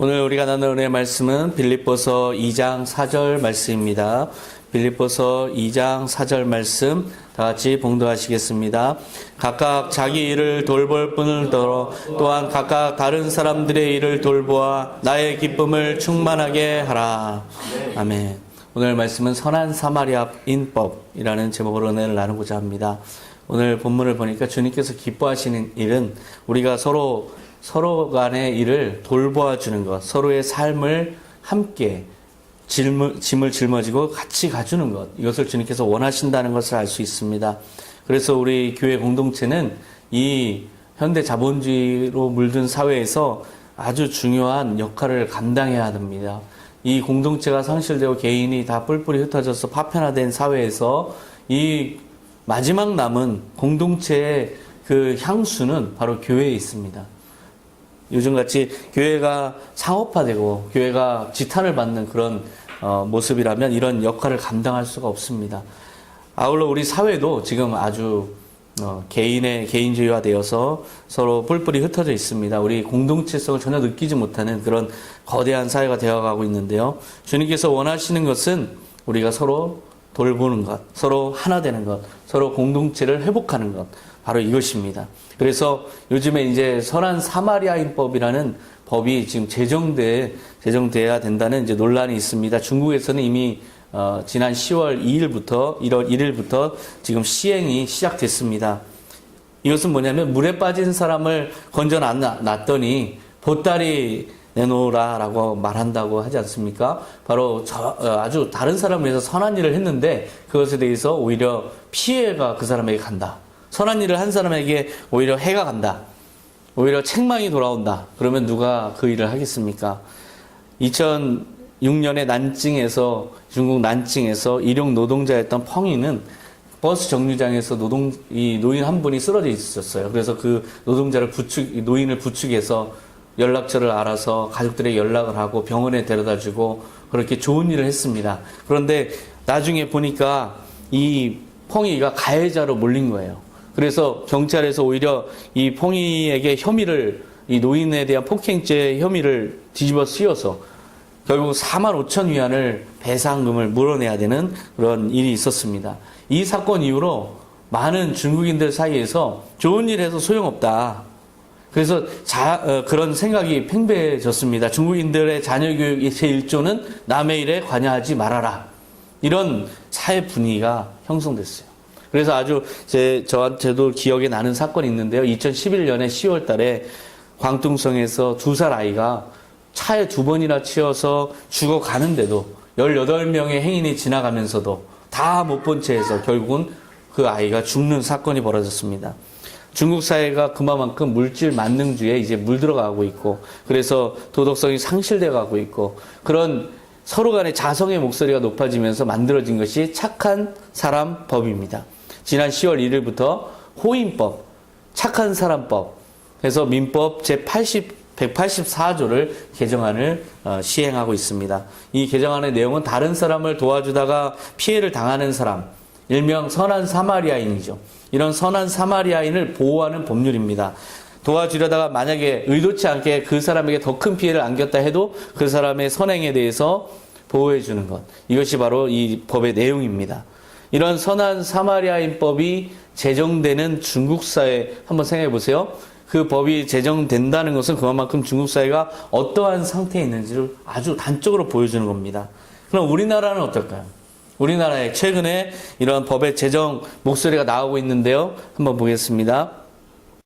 오늘 우리가 나눌 은혜의 말씀은 빌립보서 2장 4절 말씀입니다. 빌립보서 2장 4절 말씀 다 같이 봉독하시겠습니다. 각각 자기 일을 돌볼 뿐더러 또한 각각 다른 사람들의 일을 돌보아 나의 기쁨을 충만하게 하라. 아멘. 오늘 말씀은 선한 사마리아인법이라는 제목으로 은혜를 나누고자 합니다. 오늘 본문을 보니까 주님께서 기뻐하시는 일은 우리가 서로 간의 일을 돌보아 주는 것, 서로의 삶을 함께 짐을 짊어지고 같이 가주는 것, 이것을 주님께서 원하신다는 것을 알 수 있습니다. 그래서 우리 교회 공동체는 이 현대 자본주의로 물든 사회에서 아주 중요한 역할을 감당해야 합니다. 이 공동체가 상실되고 개인이 다 뿔뿔이 흩어져서 파편화된 사회에서 이 마지막 남은 공동체의 그 향수는 바로 교회에 있습니다. 요즘같이 교회가 상업화되고 교회가 지탄을 받는 그런 모습이라면 이런 역할을 감당할 수가 없습니다. 아울러 우리 사회도 지금 아주 개인주의화되어서 서로 뿔뿔이 흩어져 있습니다. 우리 공동체성을 전혀 느끼지 못하는 그런 거대한 사회가 되어가고 있는데요. 주님께서 원하시는 것은 우리가 서로 돌보는 것, 서로 하나 되는 것, 서로 공동체를 회복하는 것, 바로 이것입니다. 그래서 요즘에 이제 선한 사마리아인법이라는 법이 지금 제정돼야 된다는 이제 논란이 있습니다. 중국에서는 이미 지난 10월 2일부터 1월 1일부터 지금 시행이 시작됐습니다. 이것은 뭐냐면 물에 빠진 사람을 건져 놨더니 보따리 내놓으라라고 말한다고 하지 않습니까? 바로 아주 다른 사람을 위해서 선한 일을 했는데 그것에 대해서 오히려 피해가 그 사람에게 간다. 선한 일을 한 사람에게 오히려 해가 간다. 오히려 책망이 돌아온다. 그러면 누가 그 일을 하겠습니까? 2006년에 중국 난징에서 일용 노동자였던 펑이는 버스 정류장에서 노인 한 분이 쓰러져 있었어요. 그래서 그 노인을 부축해서 연락처를 알아서 가족들에게 연락을 하고 병원에 데려다 주고 그렇게 좋은 일을 했습니다. 그런데 나중에 보니까 이 펑이가 가해자로 몰린 거예요. 그래서 경찰에서 오히려 이 펑이에게 이 노인에 대한 폭행죄 혐의를 뒤집어 씌워서 결국 4만 5천 위안을 배상금을 물어내야 되는 그런 일이 있었습니다. 이 사건 이후로 많은 중국인들 사이에서 좋은 일 해서 소용없다. 그래서 그런 생각이 팽배해졌습니다. 중국인들의 자녀교육 제1조는 남의 일에 관여하지 말아라. 이런 사회 분위기가 형성됐어요. 그래서 아주 저한테도 기억에 나는 사건이 있는데요. 2011년에 10월 달에 광둥성에서 2살 아이가 차에 2번이나 치여서 죽어가는데도 18명의 행인이 지나가면서도 다 못 본 채에서 결국은 그 아이가 죽는 사건이 벌어졌습니다. 중국 사회가 그만큼 물질 만능주의에 이제 물들어가고 있고 그래서 도덕성이 상실되어 가고 있고 그런 서로 간의 자성의 목소리가 높아지면서 만들어진 것이 착한 사람 법입니다. 지난 10월 1일부터 호인법, 착한 사람법 해서 민법 제184조를 개정안을 시행하고 있습니다. 이 개정안의 내용은 다른 사람을 도와주다가 피해를 당하는 사람, 일명 선한 사마리아인이죠. 이런 선한 사마리아인을 보호하는 법률입니다. 도와주려다가 만약에 의도치 않게 그 사람에게 더 큰 피해를 안겼다 해도 그 사람의 선행에 대해서 보호해 주는 것. 이것이 바로 이 법의 내용입니다. 이런 선한 사마리아인법이 제정되는 중국 사회 한번 생각해 보세요. 그 법이 제정된다는 것은 그만큼 중국 사회가 어떠한 상태에 있는지를 아주 단적으로 보여주는 겁니다. 그럼 우리나라는 어떨까요? 우리나라에 최근에 이런 법의 제정 목소리가 나오고 있는데요. 한번 보겠습니다.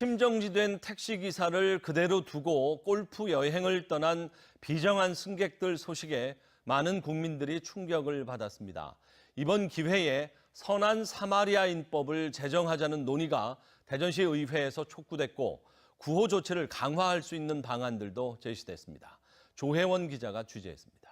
심정지된 택시기사를 그대로 두고 골프 여행을 떠난 비정한 승객들 소식에 많은 국민들이 충격을 받았습니다. 이번 기회에 선한 사마리아인법을 제정하자는 논의가 대전시 의회에서 촉구됐고 구호 조치를 강화할 수 있는 방안들도 제시됐습니다. 조혜원 기자가 취재했습니다.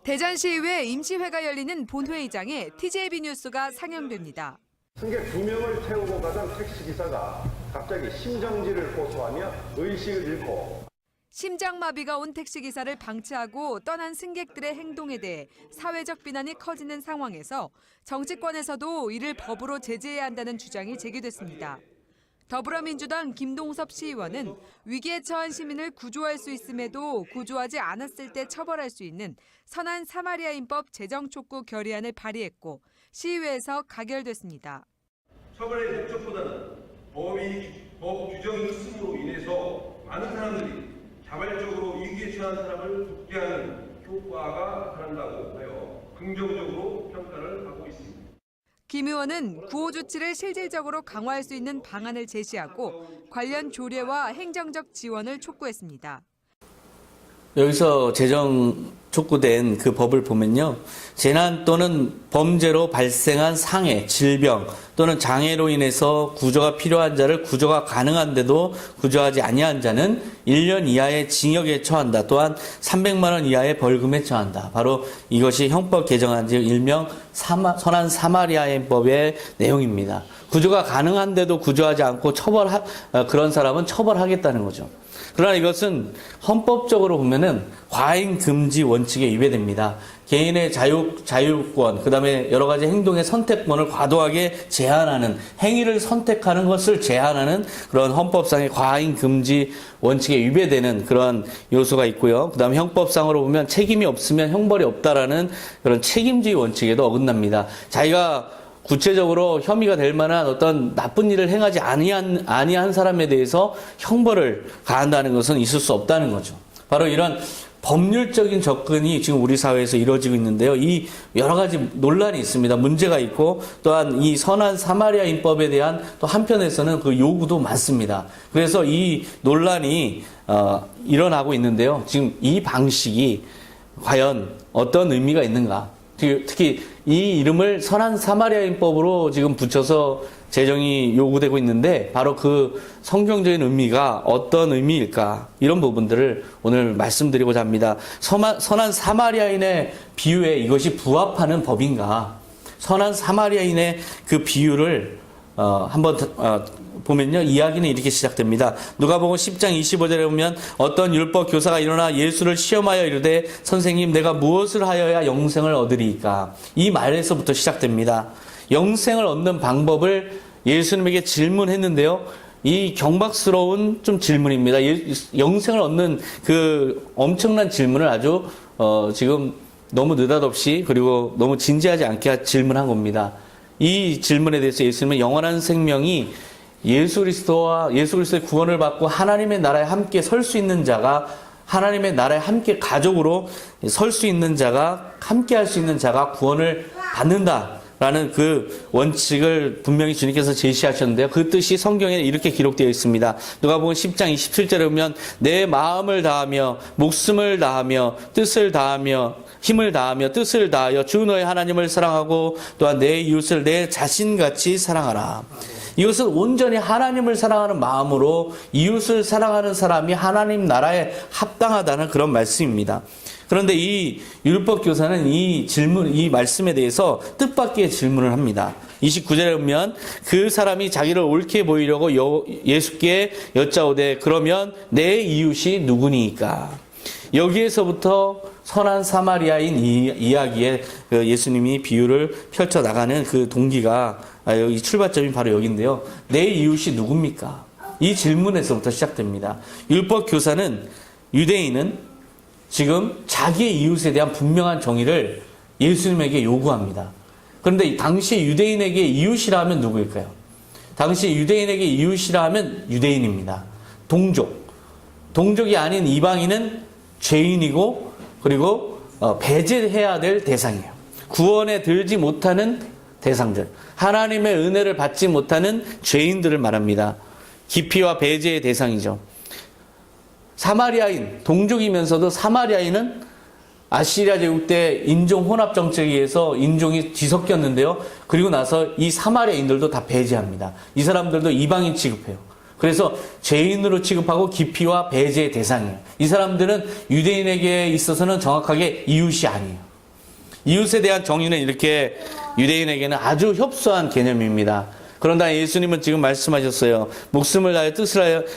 대전시의회 임시회가 열리는 본회의장에 TJB 뉴스가 상영됩니다. 승객 2명을 태우고 가던 택시기사가 갑자기 심정지를 호소하며 의식을 잃고 심장마비가 온 택시기사를 방치하고 떠난 승객들의 행동에 대해 사회적 비난이 커지는 상황에서 정치권에서도 이를 법으로 제재해야 한다는 주장이 제기됐습니다. 더불어민주당 김동섭 시의원은 위기에 처한 시민을 구조할 수 있음에도 구조하지 않았을 때 처벌할 수 있는 선한 사마리아인법 제정 촉구 결의안을 발의했고 시의회에서 가결됐습니다. 처벌의 목적보다는 법 규정이 있음으로 인해서 많은 사람들이 자발적으로 위기에 처한 사람을 돕게 하는 효과가 나타난다고 하여 긍정적으로 평가를 하고 있습니다. 김 의원은 구호 조치를 실질적으로 강화할 수 있는 방안을 제시하고 관련 조례와 행정적 지원을 촉구했습니다. 여기서 제정 촉구된 그 법을 보면요. 재난 또는 범죄로 발생한 상해, 질병 또는 장애로 인해서 구조가 필요한 자를 구조가 가능한데도 구조하지 아니한 자는 1년 이하의 징역에 처한다. 또한 300만 원 이하의 벌금에 처한다. 바로 이것이 형법 개정안 즉 일명 선한 사마리아인법의 내용입니다. 구조가 가능한데도 구조하지 않고 그런 사람은 처벌하겠다는 거죠. 그러나 이것은 헌법적으로 보면은 과잉 금지 원칙에 위배됩니다. 개인의 자유권, 그다음에 여러 가지 행동의 선택권을 과도하게 제한하는 행위를 선택하는 것을 제한하는 그런 헌법상의 과잉 금지 원칙에 위배되는 그런 요소가 있고요. 그다음에 형법상으로 보면 책임이 없으면 형벌이 없다라는 그런 책임주의 원칙에도 어긋납니다. 자기가 구체적으로 혐의가 될 만한 어떤 나쁜 일을 행하지 아니한 사람에 대해서 형벌을 가한다는 것은 있을 수 없다는 거죠. 바로 이런 법률적인 접근이 지금 우리 사회에서 이루어지고 있는데요. 이 여러 가지 논란이 있습니다. 문제가 있고 또한 이 선한 사마리아인법에 대한 또 한편에서는 그 요구도 많습니다. 그래서 이 논란이 일어나고 있는데요. 지금 이 방식이 과연 어떤 의미가 있는가? 특히 이 이름을 선한 사마리아인법으로 지금 붙여서 제정이 요구되고 있는데 바로 그 성경적인 의미가 어떤 의미일까? 이런 부분들을 오늘 말씀드리고자 합니다. 선한 사마리아인의 비유에 이것이 부합하는 법인가? 선한 사마리아인의 그 비유를 한번 보면요. 이야기는 이렇게 시작됩니다. 누가복음 10장 25절에 보면 어떤 율법 교사가 일어나 예수를 시험하여 이르되 선생님 내가 무엇을 하여야 영생을 얻으리이까? 이 말에서부터 시작됩니다. 영생을 얻는 방법을 예수님에게 질문했는데요. 이 경박스러운 좀 질문입니다. 영생을 얻는 그 엄청난 질문을 아주 지금 너무 느닷없이 그리고 너무 진지하지 않게 질문한 겁니다. 이 질문에 대해서 예수님은 영원한 생명이 예수 그리스도의 구원을 받고 하나님의 나라에 함께 설 수 있는 자가 하나님의 나라에 함께 가족으로 설 수 있는 자가 함께 할 수 있는 자가 구원을 받는다라는 그 원칙을 분명히 주님께서 제시하셨는데요. 그 뜻이 성경에 이렇게 기록되어 있습니다. 누가복음 10장 27절에 보면 내 마음을 다하며 목숨을 다하며 뜻을 다하며 힘을 다하며 뜻을 다하여 주 너의 하나님을 사랑하고 또한 내 이웃을 내 자신같이 사랑하라. 이것은 온전히 하나님을 사랑하는 마음으로 이웃을 사랑하는 사람이 하나님 나라에 합당하다는 그런 말씀입니다. 그런데 이 율법 교사는 이 말씀에 대해서 뜻밖의 질문을 합니다. 29절에 보면 그 사람이 자기를 옳게 보이려고 예수께 여짜오되 그러면 내 이웃이 누구니까? 여기에서부터 선한 사마리아인 이야기에 예수님이 비유를 펼쳐나가는 그 동기가 여기 출발점이 바로 여기인데요. 내 이웃이 누굽니까? 이 질문에서부터 시작됩니다. 율법 교사는 유대인은 지금 자기의 이웃에 대한 분명한 정의를 예수님에게 요구합니다. 그런데 당시 유대인에게 이웃이라 하면 누구일까요? 당시 유대인에게 이웃이라 하면 유대인입니다. 동족이 아닌 이방인은 죄인이고 그리고 배제해야 될 대상이에요. 구원에 들지 못하는 대상들, 하나님의 은혜를 받지 못하는 죄인들을 말합니다. 기피와 배제의 대상이죠. 사마리아인, 동족이면서도 사마리아인은 아시리아 제국 때 인종 혼합 정책에 의해서 인종이 뒤섞였는데요. 그리고 나서 이 사마리아인들도 다 배제합니다. 이 사람들도 이방인 취급해요. 그래서 죄인으로 취급하고 기피와 배제의 대상이에요. 이 사람들은 유대인에게 있어서는 정확하게 이웃이 아니에요. 이웃에 대한 정의는 이렇게 유대인에게는 아주 협소한 개념입니다. 그런데 예수님은 지금 말씀하셨어요. 목숨을 다하여 뜻을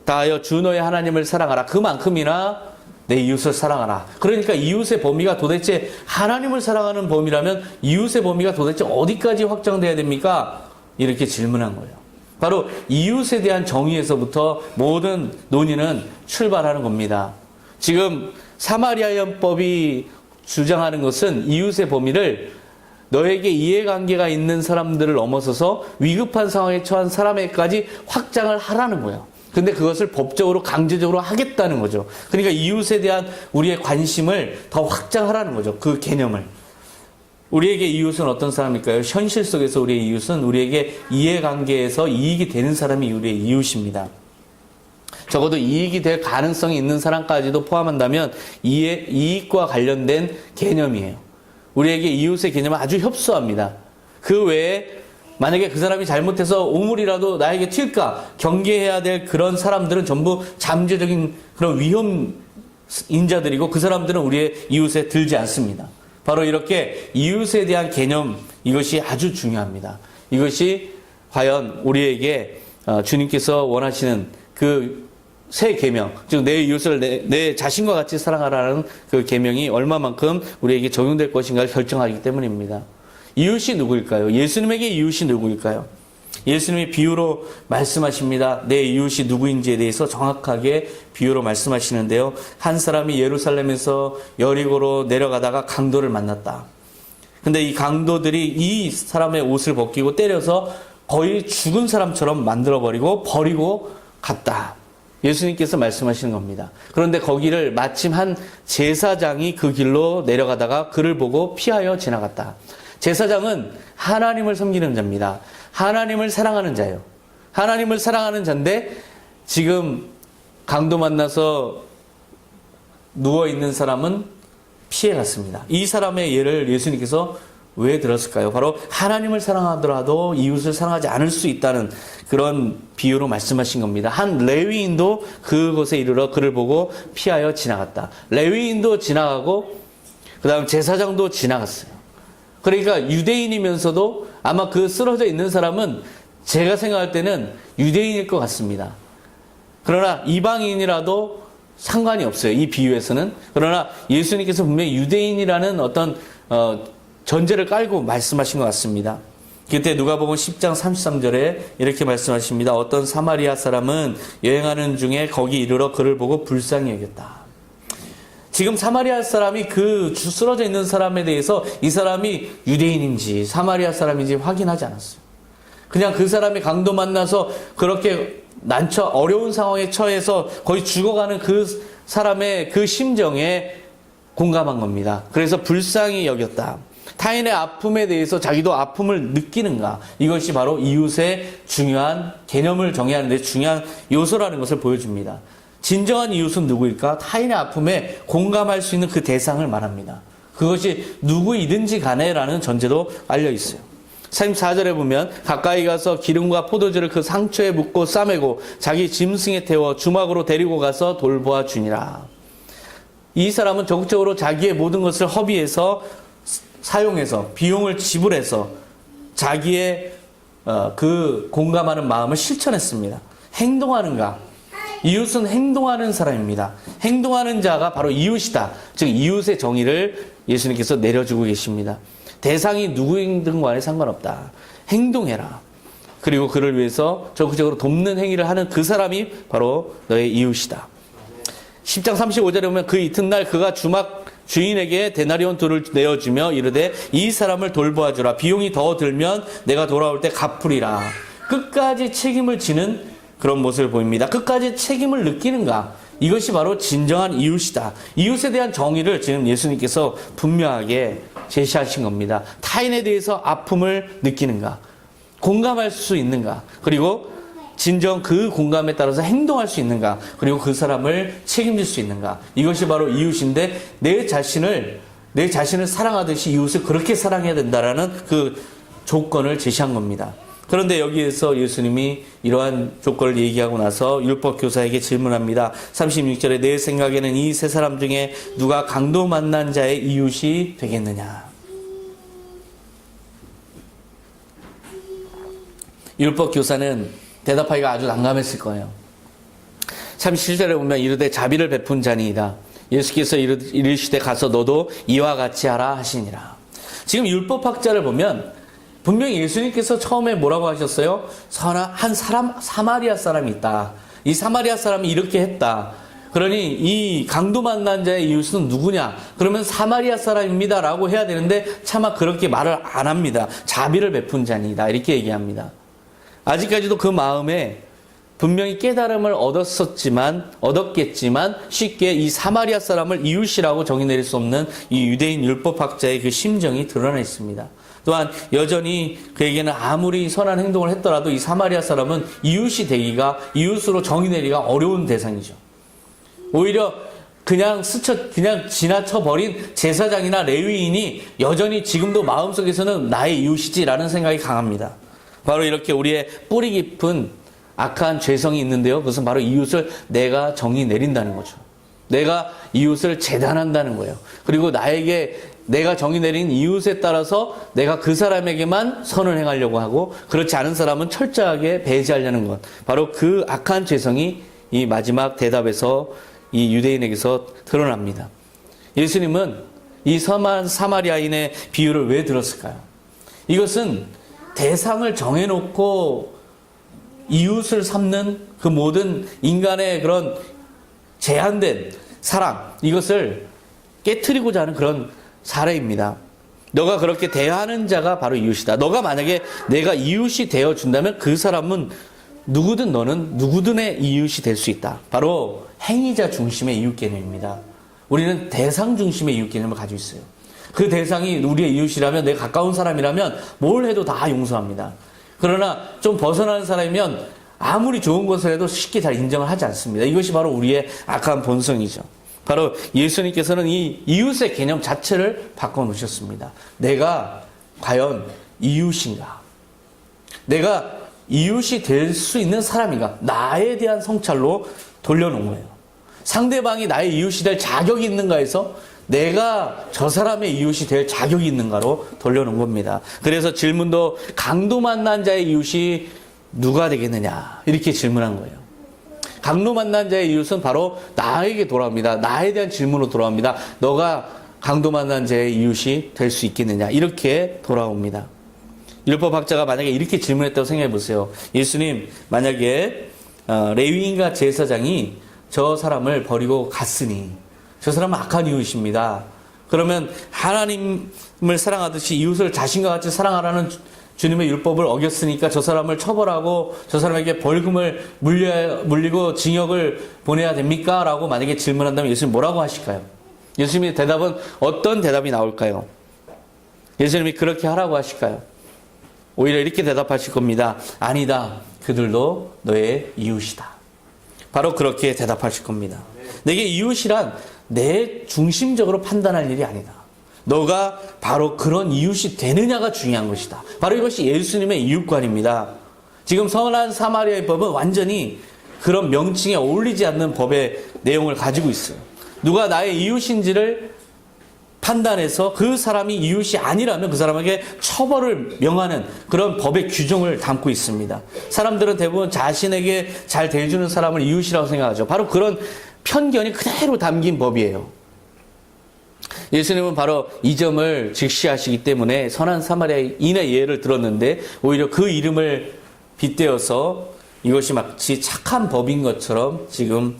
다하여 주 너의 하나님을 사랑하라. 그만큼이나 내 이웃을 사랑하라. 그러니까 이웃의 범위가 도대체 하나님을 사랑하는 범위라면 이웃의 범위가 도대체 어디까지 확장돼야 됩니까? 이렇게 질문한 거예요. 바로 이웃에 대한 정의에서부터 모든 논의는 출발하는 겁니다. 지금 사마리아연법이 주장하는 것은 이웃의 범위를 너에게 이해관계가 있는 사람들을 넘어서서 위급한 상황에 처한 사람에게까지 확장을 하라는 거예요. 근데 그것을 법적으로 강제적으로 하겠다는 거죠. 그러니까 이웃에 대한 우리의 관심을 더 확장하라는 거죠. 그 개념을. 우리에게 이웃은 어떤 사람일까요? 현실 속에서 우리의 이웃은 우리에게 이해관계에서 이익이 되는 사람이 우리의 이웃입니다. 적어도 이익이 될 가능성이 있는 사람까지도 포함한다면 이익과 관련된 개념이에요. 우리에게 이웃의 개념은 아주 협소합니다. 그 외에 만약에 그 사람이 잘못해서 오물이라도 나에게 튈까 경계해야 될 그런 사람들은 전부 잠재적인 그런 위험 인자들이고 그 사람들은 우리의 이웃에 들지 않습니다. 바로 이렇게 이웃에 대한 개념, 이것이 아주 중요합니다. 이것이 과연 우리에게 주님께서 원하시는 그 새 계명, 즉 내 이웃을 내 자신과 같이 사랑하라는 그 계명이 얼마만큼 우리에게 적용될 것인가를 결정하기 때문입니다. 이웃이 누구일까요? 예수님에게 이웃이 누구일까요? 예수님이 비유로 말씀하십니다. 내 이웃이 누구인지에 대해서 정확하게 비유로 말씀하시는데요. 한 사람이 예루살렘에서 여리고로 내려가다가 강도를 만났다. 근데 이 강도들이 이 사람의 옷을 벗기고 때려서 거의 죽은 사람처럼 만들어버리고 버리고 갔다. 예수님께서 말씀하시는 겁니다. 그런데 거기를 마침 한 제사장이 그 길로 내려가다가 그를 보고 피하여 지나갔다. 제사장은 하나님을 섬기는 자입니다. 하나님을 사랑하는 자예요. 하나님을 사랑하는 자인데 지금 강도 만나서 누워있는 사람은 피해갔습니다. 이 사람의 예를 예수님께서 왜 들었을까요? 바로 하나님을 사랑하더라도 이웃을 사랑하지 않을 수 있다는 그런 비유로 말씀하신 겁니다. 한 레위인도 그곳에 이르러 그를 보고 피하여 지나갔다. 레위인도 지나가고 그 다음 제사장도 지나갔어요. 그러니까 유대인이면서도 아마 그 쓰러져 있는 사람은 제가 생각할 때는 유대인일 것 같습니다. 그러나 이방인이라도 상관이 없어요. 이 비유에서는. 그러나 예수님께서 분명히 유대인이라는 어떤 전제를 깔고 말씀하신 것 같습니다. 그때 누가복음 10장 33절에 이렇게 말씀하십니다. 어떤 사마리아 사람은 여행하는 중에 거기 이르러 그를 보고 불쌍히 여겼다. 지금 사마리아 사람이 그 쓰러져 있는 사람에 대해서 이 사람이 유대인인지 사마리아 사람인지 확인하지 않았어요. 그냥 그 사람이 강도 만나서 그렇게 어려운 상황에 처해서 거의 죽어가는 그 사람의 그 심정에 공감한 겁니다. 그래서 불쌍히 여겼다. 타인의 아픔에 대해서 자기도 아픔을 느끼는가? 이것이 바로 이웃의 중요한 개념을 정의하는 데 중요한 요소라는 것을 보여줍니다. 진정한 이웃은 누구일까? 타인의 아픔에 공감할 수 있는 그 대상을 말합니다. 그것이 누구이든지 간에라는 전제도 알려 있어요. 34절에 보면 가까이 가서 기름과 포도주를 그 상처에 묻고 싸매고 자기 짐승에 태워 주막으로 데리고 가서 돌보아 주니라. 이 사람은 적극적으로 자기의 모든 것을 허비해서 사용해서 비용을 지불해서 자기의 그 공감하는 마음을 실천했습니다. 행동하는가? 이웃은 행동하는 사람입니다. 행동하는 자가 바로 이웃이다. 즉 이웃의 정의를 예수님께서 내려주고 계십니다. 대상이 누구이든 간에 상관없다. 행동해라. 그리고 그를 위해서 적극적으로 돕는 행위를 하는 그 사람이 바로 너의 이웃이다. 10장 35절에 보면 그 이튿날 그가 주막 주인에게 데나리온 둘을 내어주며 이르되 이 사람을 돌보아 주라. 비용이 더 들면 내가 돌아올 때 갚으리라. 끝까지 책임을 지는 그런 모습을 보입니다. 끝까지 책임을 느끼는가? 이것이 바로 진정한 이웃이다. 이웃에 대한 정의를 지금 예수님께서 분명하게 제시하신 겁니다. 타인에 대해서 아픔을 느끼는가? 공감할 수 있는가? 그리고 진정 그 공감에 따라서 행동할 수 있는가? 그리고 그 사람을 책임질 수 있는가? 이것이 바로 이웃인데 내 자신을 사랑하듯이 이웃을 그렇게 사랑해야 된다라는 그 조건을 제시한 겁니다. 그런데 여기에서 예수님이 이러한 조건을 얘기하고 나서 율법 교사에게 질문합니다. 36절에 내 생각에는 이 세 사람 중에 누가 강도 만난 자의 이웃이 되겠느냐? 율법 교사는 대답하기가 아주 난감했을 거예요. 37절에 보면 이르되 자비를 베푼 자니이다. 예수께서 이르시되 가서 너도 이와 같이 하라 하시니라. 지금 율법학자를 보면 분명히 예수님께서 처음에 뭐라고 하셨어요? 한 사람, 사마리아 사람이 있다. 이 사마리아 사람이 이렇게 했다. 그러니 이 강도 만난 자의 이웃은 누구냐? 그러면 사마리아 사람입니다. 라고 해야 되는데 차마 그렇게 말을 안 합니다. 자비를 베푼 자니다. 이렇게 얘기합니다. 아직까지도 그 마음에 분명히 깨달음을 얻었겠지만 쉽게 이 사마리아 사람을 이웃이라고 정의 내릴 수 없는 이 유대인 율법학자의 그 심정이 드러나 있습니다. 또한 여전히 그에게는 아무리 선한 행동을 했더라도 이 사마리아 사람은 이웃이 되기가, 이웃으로 정의 내리기가 어려운 대상이죠. 오히려 그냥 지나쳐버린 제사장이나 레위인이 여전히 지금도 마음속에서는 나의 이웃이지라는 생각이 강합니다. 바로 이렇게 우리의 뿌리 깊은 악한 죄성이 있는데요. 그것은 바로 이웃을 내가 정의 내린다는 거죠. 내가 이웃을 재단한다는 거예요. 그리고 내가 정의 내린 이웃에 따라서 내가 그 사람에게만 선을 행하려고 하고 그렇지 않은 사람은 철저하게 배제하려는 것. 바로 그 악한 죄성이 이 마지막 대답에서 이 유대인에게서 드러납니다. 예수님은 이 섬한 사마리아인의 비유를 왜 들었을까요? 이것은 대상을 정해놓고 이웃을 삼는 그 모든 인간의 그런 제한된 사랑, 이것을 깨트리고자 하는 그런 사례입니다. 너가 그렇게 대하는 자가 바로 이웃이다. 너가 만약에 내가 이웃이 되어준다면 그 사람은 너는 누구든의 이웃이 될 수 있다. 바로 행위자 중심의 이웃 개념입니다. 우리는 대상 중심의 이웃 개념을 가지고 있어요. 그 대상이 우리의 이웃이라면, 내 가까운 사람이라면 뭘 해도 다 용서합니다. 그러나 좀 벗어나는 사람이면 아무리 좋은 것을 해도 쉽게 잘 인정을 하지 않습니다. 이것이 바로 우리의 악한 본성이죠. 바로 예수님께서는 이 이웃의 개념 자체를 바꿔놓으셨습니다. 내가 과연 이웃인가? 내가 이웃이 될 수 있는 사람인가? 나에 대한 성찰로 돌려놓은 거예요. 상대방이 나의 이웃이 될 자격이 있는가 해서 내가 저 사람의 이웃이 될 자격이 있는가로 돌려놓은 겁니다. 그래서 질문도 강도 만난 자의 이웃이 누가 되겠느냐 이렇게 질문한 거예요. 강도 만난 자의 이웃은 바로 나에게 돌아옵니다. 나에 대한 질문으로 돌아옵니다. 너가 강도 만난 자의 이웃이 될 수 있겠느냐 이렇게 돌아옵니다. 율법학자가 만약에 이렇게 질문했다고 생각해 보세요. 예수님, 만약에 레위인과 제사장이 저 사람을 버리고 갔으니 저 사람은 악한 이웃입니다. 그러면 하나님을 사랑하듯이 이웃을 자신과 같이 사랑하라는 주님의 율법을 어겼으니까 저 사람을 처벌하고 저 사람에게 벌금을 물리고 징역을 보내야 됩니까? 라고 만약에 질문한다면 예수님 뭐라고 하실까요? 예수님의 대답은 어떤 대답이 나올까요? 예수님이 그렇게 하라고 하실까요? 오히려 이렇게 대답하실 겁니다. 아니다. 그들도 너의 이웃이다. 바로 그렇게 대답하실 겁니다. 내게 이웃이란 내 중심적으로 판단할 일이 아니다. 너가 바로 그런 이웃이 되느냐가 중요한 것이다. 바로 이것이 예수님의 이웃관입니다. 지금 선한 사마리아의 법은 완전히 그런 명칭에 어울리지 않는 법의 내용을 가지고 있어요. 누가 나의 이웃인지를 판단해서 그 사람이 이웃이 아니라면 그 사람에게 처벌을 명하는 그런 법의 규정을 담고 있습니다. 사람들은 대부분 자신에게 잘 대해주는 사람을 이웃이라고 생각하죠. 바로 그런 편견이 그대로 담긴 법이에요. 예수님은 바로 이 점을 직시하시기 때문에 선한 사마리아인의 예를 들었는데 오히려 그 이름을 빗대어서 이것이 마치 착한 법인 것처럼 지금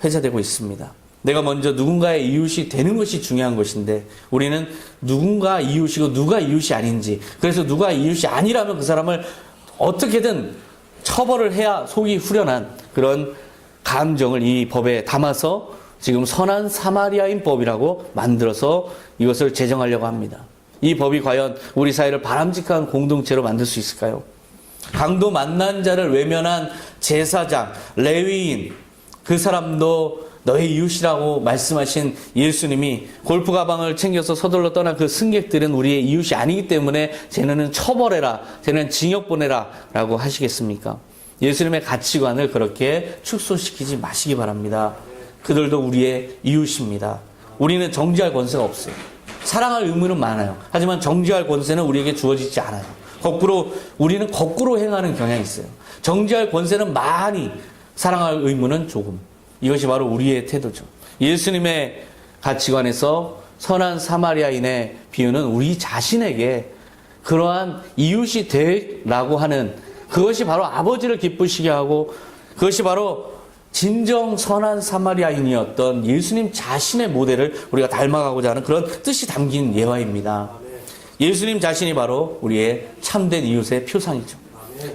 회자되고 있습니다. 내가 먼저 누군가의 이웃이 되는 것이 중요한 것인데 우리는 누군가 이웃이고 누가 이웃이 아닌지, 그래서 누가 이웃이 아니라면 그 사람을 어떻게든 처벌을 해야 속이 후련한 그런 감정을 이 법에 담아서 지금 선한 사마리아인 법이라고 만들어서 이것을 제정하려고 합니다. 이 법이 과연 우리 사회를 바람직한 공동체로 만들 수 있을까요? 강도 만난 자를 외면한 제사장, 레위인, 그 사람도 너의 이웃이라고 말씀하신 예수님이 골프 가방을 챙겨서 서둘러 떠난 그 승객들은 우리의 이웃이 아니기 때문에 쟤네는 처벌해라, 쟤네는 징역 보내라 라고 하시겠습니까? 예수님의 가치관을 그렇게 축소시키지 마시기 바랍니다. 그들도 우리의 이웃입니다. 우리는 정죄할 권세가 없어요. 사랑할 의무는 많아요. 하지만 정죄할 권세는 우리에게 주어지지 않아요. 우리는 거꾸로 행하는 경향이 있어요. 정죄할 권세는 많이, 사랑할 의무는 조금. 이것이 바로 우리의 태도죠. 예수님의 가치관에서 선한 사마리아인의 비유는 우리 자신에게 그러한 이웃이 되라고 하는 그것이 바로 아버지를 기쁘시게 하고 그것이 바로 진정 선한 사마리아인이었던 예수님 자신의 모델을 우리가 닮아가고자 하는 그런 뜻이 담긴 예화입니다. 예수님 자신이 바로 우리의 참된 이웃의 표상이죠.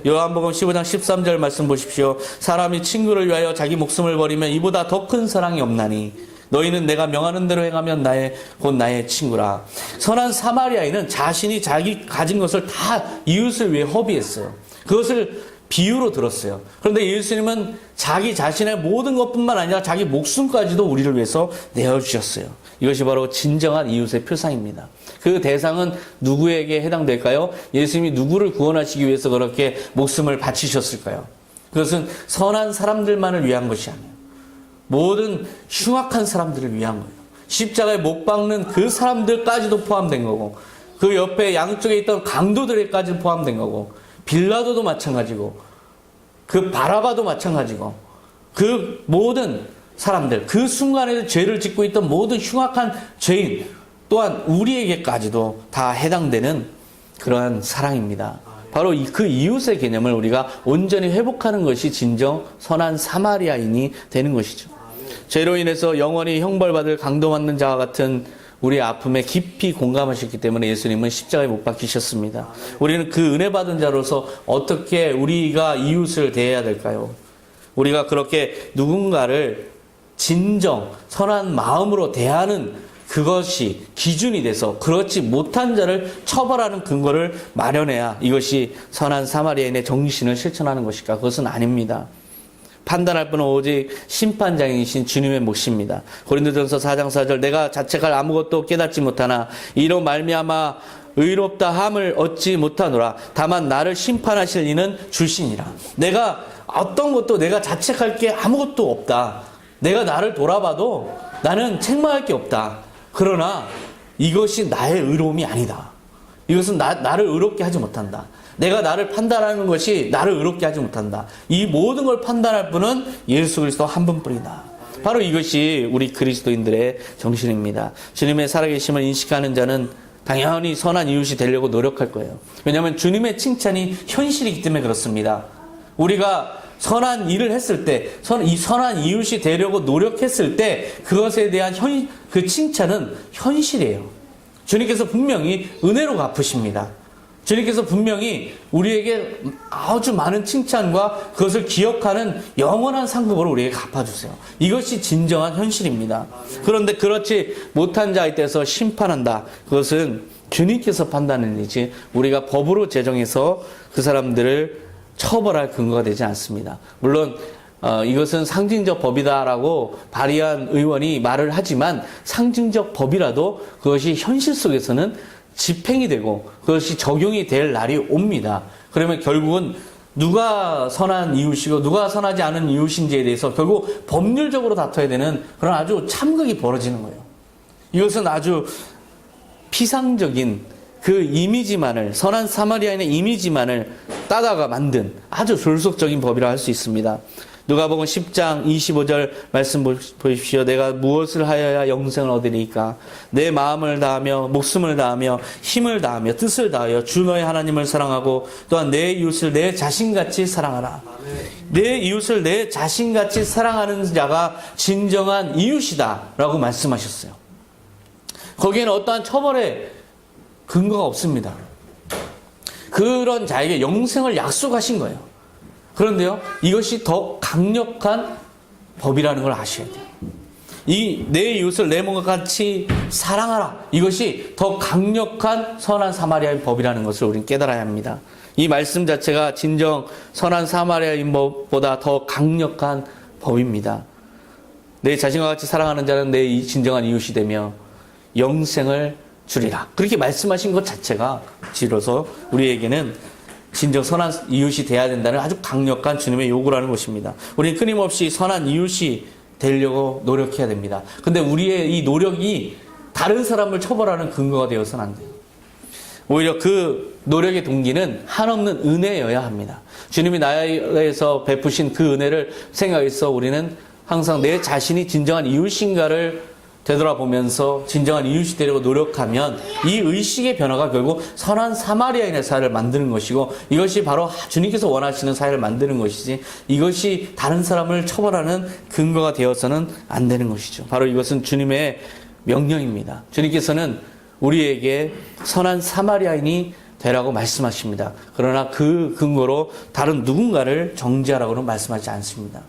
요한복음 15장 13절 말씀 보십시오. 사람이 친구를 위하여 자기 목숨을 버리면 이보다 더 큰 사랑이 없나니 너희는 내가 명하는 대로 행하면 곧 나의 친구라. 선한 사마리아인은 자신이 자기 가진 것을 다 이웃을 위해 허비했어요. 그것을 비유로 들었어요. 그런데 예수님은 자기 자신의 모든 것뿐만 아니라 자기 목숨까지도 우리를 위해서 내어주셨어요. 이것이 바로 진정한 이웃의 표상입니다. 그 대상은 누구에게 해당될까요? 예수님이 누구를 구원하시기 위해서 그렇게 목숨을 바치셨을까요? 그것은 선한 사람들만을 위한 것이 아니에요. 모든 흉악한 사람들을 위한 거예요. 십자가에 못 박는 그 사람들까지도 포함된 거고 그 옆에 양쪽에 있던 강도들까지 포함된 거고 빌라도도 마찬가지고 그 바라바도 마찬가지고 그 모든 사람들 그 순간에 죄를 짓고 있던 모든 흉악한 죄인 또한 우리에게까지도 다 해당되는 그러한 사랑입니다. 바로 그 이웃의 개념을 우리가 온전히 회복하는 것이 진정 선한 사마리아인이 되는 것이죠. 죄로 인해서 영원히 형벌받을 강도맞는 자와 같은 우리의 아픔에 깊이 공감하셨기 때문에 예수님은 십자가에 못 박히셨습니다. 우리는 그 은혜 받은 자로서 어떻게 우리가 이웃을 대해야 될까요? 우리가 그렇게 누군가를 진정 선한 마음으로 대하는 그것이 기준이 돼서 그렇지 못한 자를 처벌하는 근거를 마련해야 이것이 선한 사마리아인의 정신을 실천하는 것일까? 그것은 아닙니다. 판단할 분은 오직 심판장이신 주님의 몫입니다. 고린도전서 4장 4절 내가 자책할 아무것도 깨닫지 못하나 이로 말미암아 의롭다 함을 얻지 못하노라. 다만 나를 심판하실 이는 주시니라. 내가 어떤 것도 내가 자책할 게 아무것도 없다. 내가 나를 돌아봐도 나는 책망할 게 없다. 그러나 이것이 나의 의로움이 아니다. 이것은 나를 의롭게 하지 못한다. 내가 나를 판단하는 것이 나를 의롭게 하지 못한다. 이 모든 걸 판단할 분은 예수 그리스도 한 분뿐이다. 바로 이것이 우리 그리스도인들의 정신입니다. 주님의 살아계심을 인식하는 자는 당연히 선한 이웃이 되려고 노력할 거예요. 왜냐하면 주님의 칭찬이 현실이기 때문에 그렇습니다. 우리가 선한 일을 했을 때, 이 선한 이웃이 되려고 노력했을 때 그것에 대한 그 칭찬은 현실이에요. 주님께서 분명히 은혜로 갚으십니다. 주님께서 분명히 우리에게 아주 많은 칭찬과 그것을 기억하는 영원한 상급으로 우리에게 갚아주세요. 이것이 진정한 현실입니다. 그런데 그렇지 못한 자에 대해서 심판한다. 그것은 주님께서 판단하는 일이지 우리가 법으로 제정해서 그 사람들을 처벌할 근거가 되지 않습니다. 물론 이것은 상징적 법이다라고 발의한 의원이 말을 하지만 상징적 법이라도 그것이 현실 속에서는 집행이 되고 그것이 적용이 될 날이 옵니다. 그러면 결국은 누가 선한 이웃이고 누가 선하지 않은 이웃인지에 대해서 결국 법률적으로 다퉈야 되는 그런 아주 참극이 벌어지는 거예요. 이것은 아주 피상적인 그 이미지만을 선한 사마리아인의 이미지만을 따다가 만든 아주 졸속적인 법이라 할 수 있습니다. 누가복음 10장 25절 말씀 보십시오. 내가 무엇을 하여야 영생을 얻으리까? 내 마음을 다하며 목숨을 다하며 힘을 다하며 뜻을 다하여 주 너의 하나님을 사랑하고 또한 내 이웃을 내 자신같이 사랑하라. 내 이웃을 내 자신같이 사랑하는 자가 진정한 이웃이다 라고 말씀하셨어요. 거기에는 어떠한 처벌의 근거가 없습니다. 그런 자에게 영생을 약속하신 거예요. 그런데요, 이것이 더 강력한 법이라는 걸 아셔야 돼요. 내 이웃을 내 몸과 같이 사랑하라. 이것이 더 강력한 선한 사마리아인 법이라는 것을 우리는 깨달아야 합니다. 이 말씀 자체가 진정 선한 사마리아인 법보다 더 강력한 법입니다. 내 자신과 같이 사랑하는 자는 내 진정한 이웃이 되며 영생을 주리라. 그렇게 말씀하신 것 자체가 지로서 우리에게는 진정 선한 이웃이 돼야 된다는 아주 강력한 주님의 요구라는 것입니다. 우리는 끊임없이 선한 이웃이 되려고 노력해야 됩니다. 근데 우리의 이 노력이 다른 사람을 처벌하는 근거가 되어서는 안 돼요. 오히려 그 노력의 동기는 한없는 은혜여야 합니다. 주님이 나에서 베푸신 그 은혜를 생각해서 우리는 항상 내 자신이 진정한 이웃인가를 되돌아보면서 진정한 이웃이 되려고 노력하면 이 의식의 변화가 결국 선한 사마리아인의 사회를 만드는 것이고, 이것이 바로 주님께서 원하시는 사회를 만드는 것이지, 이것이 다른 사람을 처벌하는 근거가 되어서는 안 되는 것이죠. 바로 이것은 주님의 명령입니다. 주님께서는 우리에게 선한 사마리아인이 되라고 말씀하십니다. 그러나 그 근거로 다른 누군가를 정죄하라고는 말씀하지 않습니다.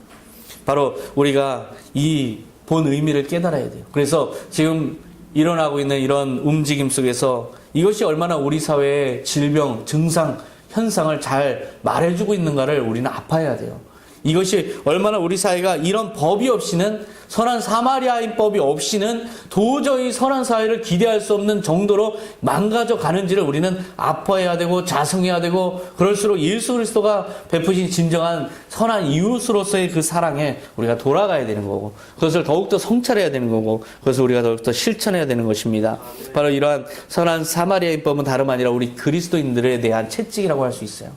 바로 우리가 이 본 의미를 깨달아야 돼요. 그래서 지금 일어나고 있는 이런 움직임 속에서 이것이 얼마나 우리 사회의 질병, 증상, 현상을 잘 말해주고 있는가를 우리는 아파해야 돼요. 이것이 얼마나 우리 사회가 이런 법이 없이는, 선한 사마리아인 법이 없이는 도저히 선한 사회를 기대할 수 없는 정도로 망가져 가는지를 우리는 아파해야 되고 자성해야 되고, 그럴수록 예수 그리스도가 베푸신 진정한 선한 이웃으로서의 그 사랑에 우리가 돌아가야 되는 거고, 그것을 더욱더 성찰해야 되는 거고, 그것을 우리가 더욱더 실천해야 되는 것입니다. 바로 이러한 선한 사마리아인 법은 다름 아니라 우리 그리스도인들에 대한 채찍이라고 할 수 있어요.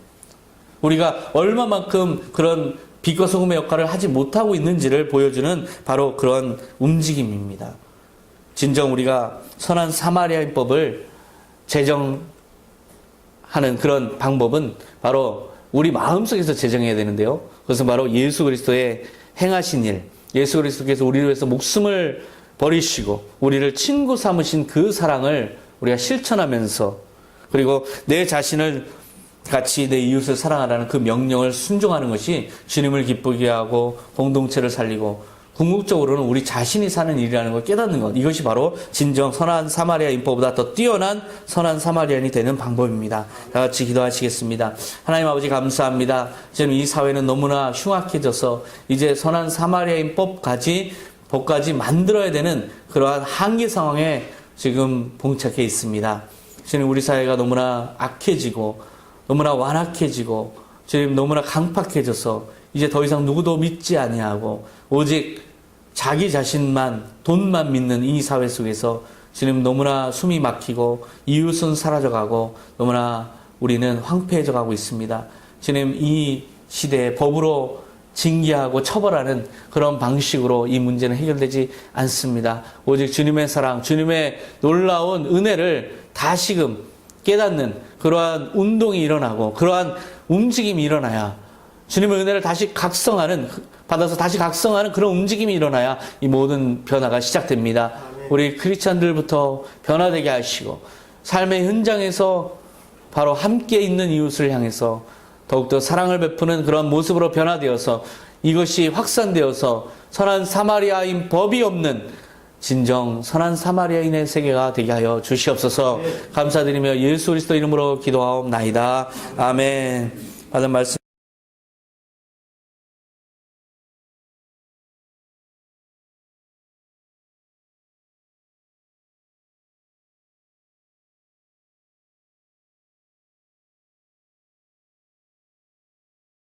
우리가 얼마만큼 그런 빛과 소금의 역할을 하지 못하고 있는지를 보여주는 바로 그런 움직임입니다. 진정 우리가 선한 사마리아인법을 제정하는 그런 방법은 바로 우리 마음속에서 제정해야 되는데요. 그것은 바로 예수 그리스도의 행하신 일, 예수 그리스도께서 우리를 위해서 목숨을 버리시고 우리를 친구 삼으신 그 사랑을 우리가 실천하면서, 그리고 내 자신을 같이 내 이웃을 사랑하라는 그 명령을 순종하는 것이 주님을 기쁘게 하고 공동체를 살리고 궁극적으로는 우리 자신이 사는 일이라는 걸 깨닫는 것, 이것이 바로 진정 선한 사마리아인법보다 더 뛰어난 선한 사마리아인이 되는 방법입니다. 다 같이 기도하시겠습니다. 하나님 아버지 감사합니다. 지금 이 사회는 너무나 흉악해져서 이제 선한 사마리아인법까지 만들어야 되는 그러한 한계 상황에 지금 봉착해 있습니다. 지금 우리 사회가 너무나 악해지고 너무나 완악해지고 지금 너무나 강팍해져서 이제 더 이상 누구도 믿지 아니하고 오직 자기 자신만, 돈만 믿는 이 사회 속에서 지금 너무나 숨이 막히고 이웃은 사라져가고 너무나 우리는 황폐해져 가고 있습니다. 지금 이 시대에 법으로 징계하고 처벌하는 그런 방식으로 이 문제는 해결되지 않습니다. 오직 주님의 사랑, 주님의 놀라운 은혜를 다시금 깨닫는 그러한 운동이 일어나고 그러한 움직임이 일어나야, 주님의 은혜를 다시 받아서 다시 각성하는 그런 움직임이 일어나야 이 모든 변화가 시작됩니다. 우리 크리스찬들부터 변화되게 하시고 삶의 현장에서 바로 함께 있는 이웃을 향해서 더욱더 사랑을 베푸는 그런 모습으로 변화되어서 이것이 확산되어서 선한 사마리아인 법이 없는 진정 선한 사마리아인의 세계가 되게 하여 주시옵소서. 감사드리며 예수 그리스도 이름으로 기도하옵나이다. 아멘. 받은 말씀